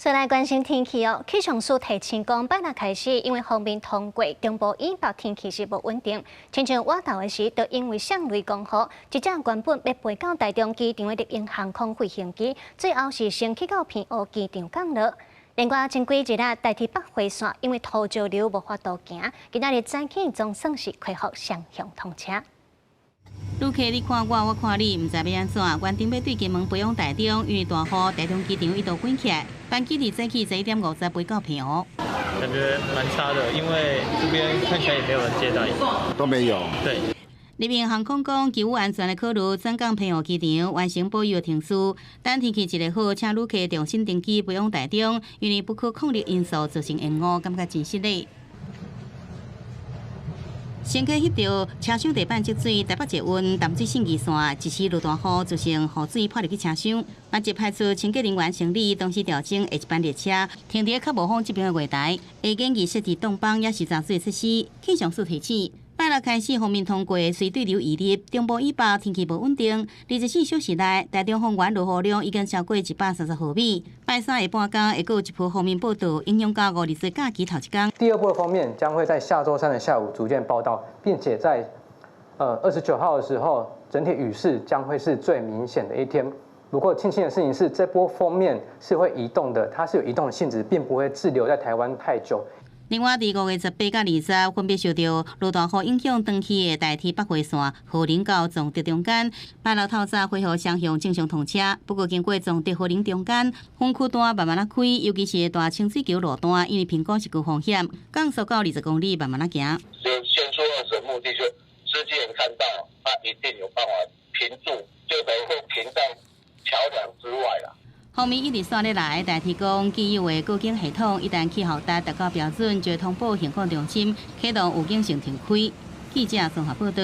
再来关心天气哦，气象署提醒讲，8日开始，因为锋面通过，中部以北天气是无稳定。亲像我到的时，就因为响雷降雨，一架原本要飞到台中机场的猎鹰航空飞行机，最后是先去到平湖机场降落。另外，前几日台铁北回线因为土石流无法度行，今仔日早起总算是恢复双向通车。 旅客你看我，我看你，唔知要安怎？原定要对金门飞往台中，因为大雨，台中机场一度关起来。班机日早起11:50飞到平湖。感觉蛮差的，因为这边看起来也没有人接待，都没有。对。立明航空讲，基于安全的考虑，转港平湖机场完成保有停驶。等天气一个好，请旅客重新登机飞往台中，因为不可抗力因素造成延误，感觉真失礼。 先去翕到车厢地板积水，台北捷运淡水线二线一时落大雨，造成雨水泼入去车厢。马捷派出清洁人员成立当时调整下一班列车，停伫较无风这边的月台，下建议设置挡板，也是洒水设施。气象署提醒，8日开始锋面通过，随对流移入，中部以北天气无稳定。24小时内，台中丰原落雨量已经超过130毫米。拜三下半天，会有一波锋面报道，影响到5日节假期头一天。第二波的锋面将会在下周3的下午逐渐报道，并且在29号的时候，整体雨势将会是最明显的一天。不过庆幸的事情是，这波锋面是会移动的，它是有移动的性质，并不会滞留在台湾太久。 另外，伫5月18甲20，分别受到落大雨影响，登去的台铁北回线、和宁到崇德中间，8日透早恢复双向正常通车。不过，经过崇德和宁中间，风区段慢慢啊开，尤其是大清水桥路段，因为评估是具风险，降速到20公里，慢慢啊行。就先出二者目的，就司机人看到，他一定有办法停住，就等于会停在桥梁之外啦。 后面一直线咧来，台铁讲既有的过境系统一旦气候达到标准，就会通报现况中心，启动有警性停开。记者综合报道。